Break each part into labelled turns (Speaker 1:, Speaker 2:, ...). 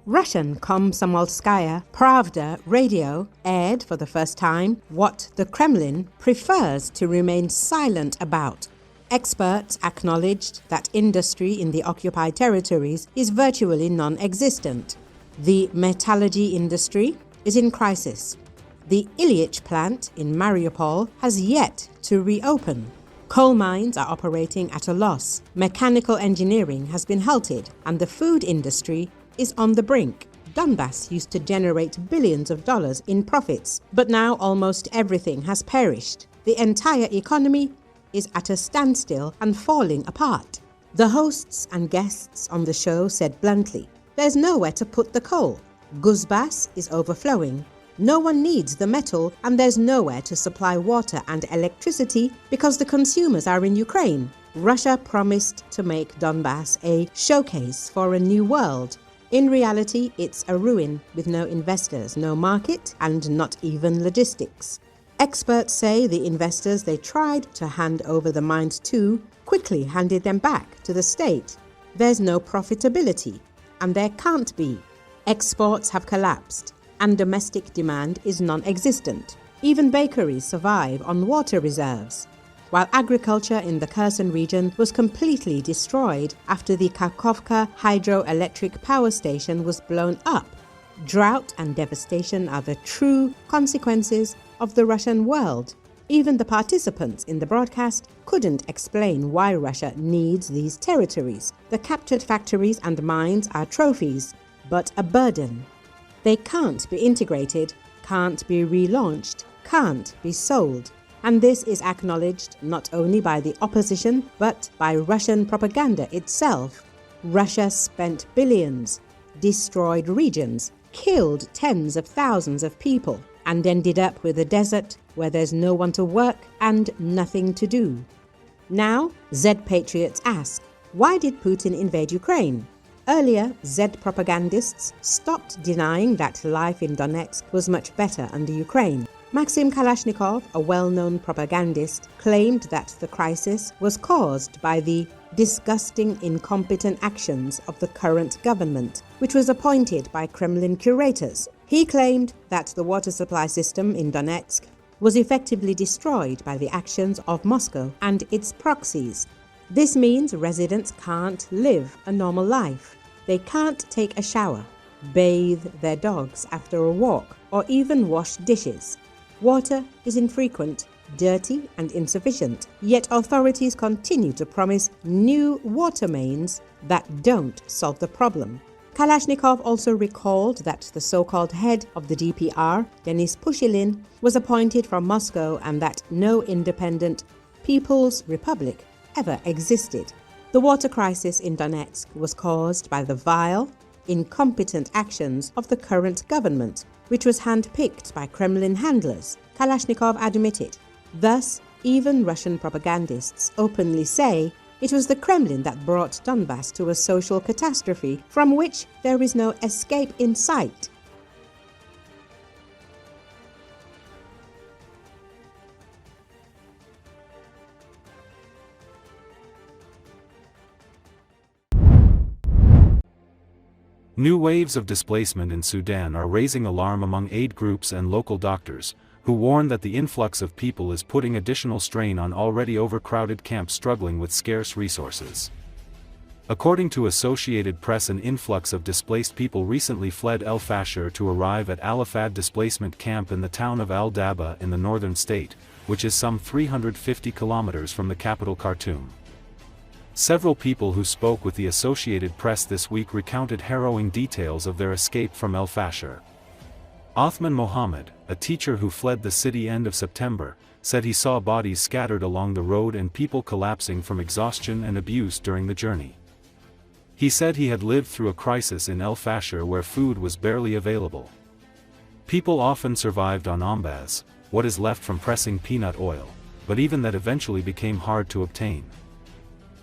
Speaker 1: Russian Komsomolskaya Pravda Radio aired for the first time what the Kremlin prefers to remain silent about. Experts acknowledged that industry in the occupied territories is virtually non-existent. The metallurgy industry is in crisis. The Ilyich plant in Mariupol has yet to reopen. Coal mines are operating at a loss. Mechanical engineering has been halted, and the food industry is on the brink. Donbass used to generate billions of dollars in profits, but now almost everything has perished. The entire economy is at a standstill and falling apart. The hosts and guests on the show said bluntly, "There's nowhere to put the coal. Kuzbass is overflowing. No one needs the metal, and there's nowhere to supply water and electricity because the consumers are in Ukraine." Russia promised to make Donbass a showcase for a new world. In reality, it's a ruin with no investors, no market, and not even logistics. Experts say the investors they tried to hand over the mines to quickly handed them back to the state. There's no profitability, and there can't be. Exports have collapsed, and domestic demand is non-existent. Even bakeries survive on water reserves, while agriculture in the Kherson region was completely destroyed after the Kakhovka hydroelectric power station was blown up. Drought and devastation are the true consequences of the Russian world. Even the participants in the broadcast couldn't explain why Russia needs these territories. The captured factories and mines are trophies, but a burden. They can't be integrated, can't be relaunched, can't be sold. And this is acknowledged not only by the opposition, but by Russian propaganda itself. Russia spent billions, destroyed regions, killed tens of thousands of people, and ended up with a desert where there's no one to work and nothing to do. Now, Z patriots ask, why did Putin invade Ukraine? Earlier, Z propagandists stopped denying that life in Donetsk was much better under Ukraine. Maxim Kalashnikov, a well-known propagandist, claimed that the crisis was caused by the disgusting, incompetent actions of the current government, which was appointed by Kremlin curators. He claimed that the water supply system in Donetsk was effectively destroyed by the actions of Moscow and its proxies. This means residents can't live a normal life. They can't take a shower, bathe their dogs after a walk, or even wash dishes. Water is infrequent, dirty and insufficient, yet authorities continue to promise new water mains that don't solve the problem. Kalashnikov also recalled that the so-called head of the DPR, Denis Pushilin, was appointed from Moscow and that no independent People's Republic ever existed. The water crisis in Donetsk was caused by the vile, incompetent actions of the current government, which was handpicked by Kremlin handlers, Kalashnikov admitted. Thus, even Russian propagandists openly say it was the Kremlin that brought Donbass to a social catastrophe from which there is no escape in sight.
Speaker 2: New waves of displacement in Sudan are raising alarm among aid groups and local doctors, who warn that the influx of people is putting additional strain on already overcrowded camps struggling with scarce resources. According to Associated Press, an influx of displaced people recently fled El Fasher to arrive at Al-Afad displacement camp in the town of Al-Daba in the northern state, which is some 350 kilometers from the capital Khartoum. Several people who spoke with the Associated Press this week recounted harrowing details of their escape from El Fasher. Othman Mohammed, a teacher who fled the city end of September, said he saw bodies scattered along the road and people collapsing from exhaustion and abuse during the journey. He said he had lived through a crisis in El Fasher where food was barely available. People often survived on Donbas, what is left from pressing peanut oil, but even that eventually became hard to obtain.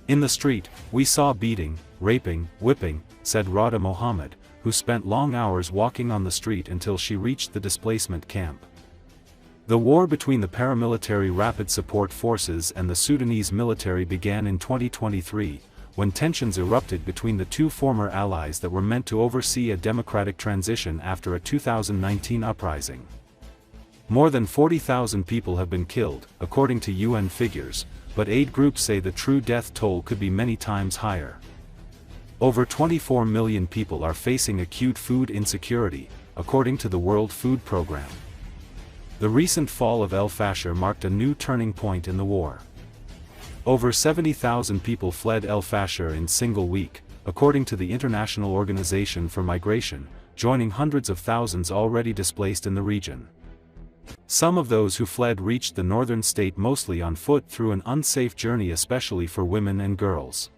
Speaker 2: In the street, we saw beating, raping, whipping, said Rada Mohammed, who spent long hours walking on the street until she reached the displacement camp. The war between the paramilitary Rapid Support Forces and the Sudanese military began in 2023, when tensions erupted between the two former allies that were meant to oversee a democratic transition after a 2019 uprising. More than 40,000 people have been killed, according to UN figures, but aid groups say the true death toll could be many times higher. Over 24 million people are facing acute food insecurity, according to the World Food Programme. The recent fall of al-Fashir marked a new turning point in the war. Over 70,000 people fled al-Fashir in a single week, according to the International Organization for Migration, joining hundreds of thousands already displaced in the region. Some of those who fled reached the northern state mostly on foot through an unsafe journey, especially for women and girls.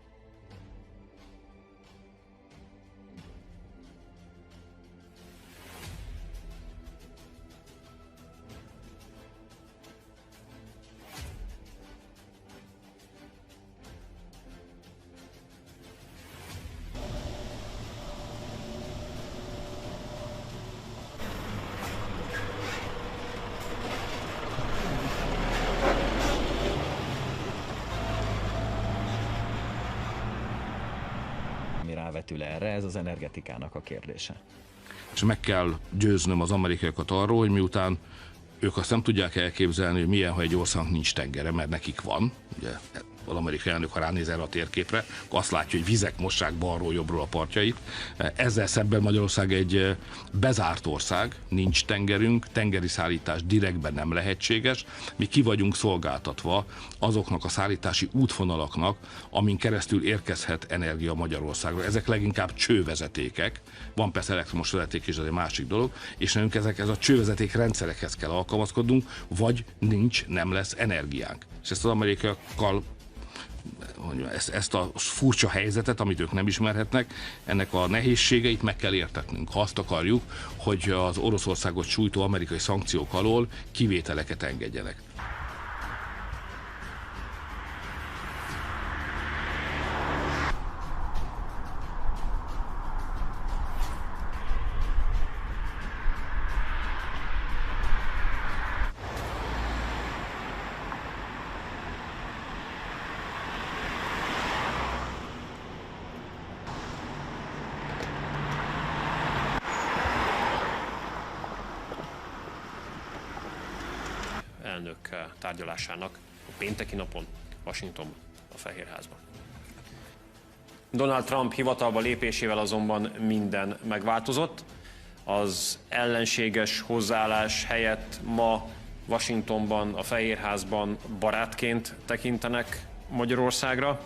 Speaker 3: Rávetül erre, ez az energetikának a kérdése.
Speaker 4: És meg kell győznöm az amerikaiakat arról, hogy miután ők azt nem tudják elképzelni, hogy milyen, ha egy országnak nincs tengere, mert nekik van. Ugye, az amerikai elnök, ha ránéz erre a térképre, akkor azt látja, hogy vizek mossák balról jobbról a partjait. Ezzel szemben Magyarország egy bezárt ország, nincs tengerünk, tengeri szállítás direktben nem lehetséges. Mi ki vagyunk szolgáltatva azoknak a szállítási útvonalaknak, amin keresztül érkezhet energia Magyarországra. Ezek leginkább csővezetékek, van persze elektromos vezeték is, az egy másik dolog, és nekünk ez a csővezeték rendszerekhez kell alkalmazkodnunk, vagy nem lesz energiánk. És ezt az amerikaiakkal, ezt a furcsa helyzetet, amit ők nem ismerhetnek, ennek a nehézségeit meg kell értetnünk. Ha azt akarjuk, hogy az Oroszországot sújtó amerikai szankciók alól kivételeket engedjenek.
Speaker 5: elnök tárgyalásának a pénteki napon Washingtonban, a Fehérházban. Donald Trump hivatalba lépésével azonban minden megváltozott. Az ellenséges hozzáállás helyett ma Washingtonban, a Fehérházban barátként tekintenek Magyarországra.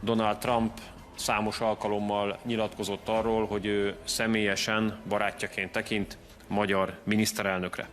Speaker 5: Donald Trump számos alkalommal nyilatkozott arról, hogy ő személyesen barátjaként tekint magyar miniszterelnökre.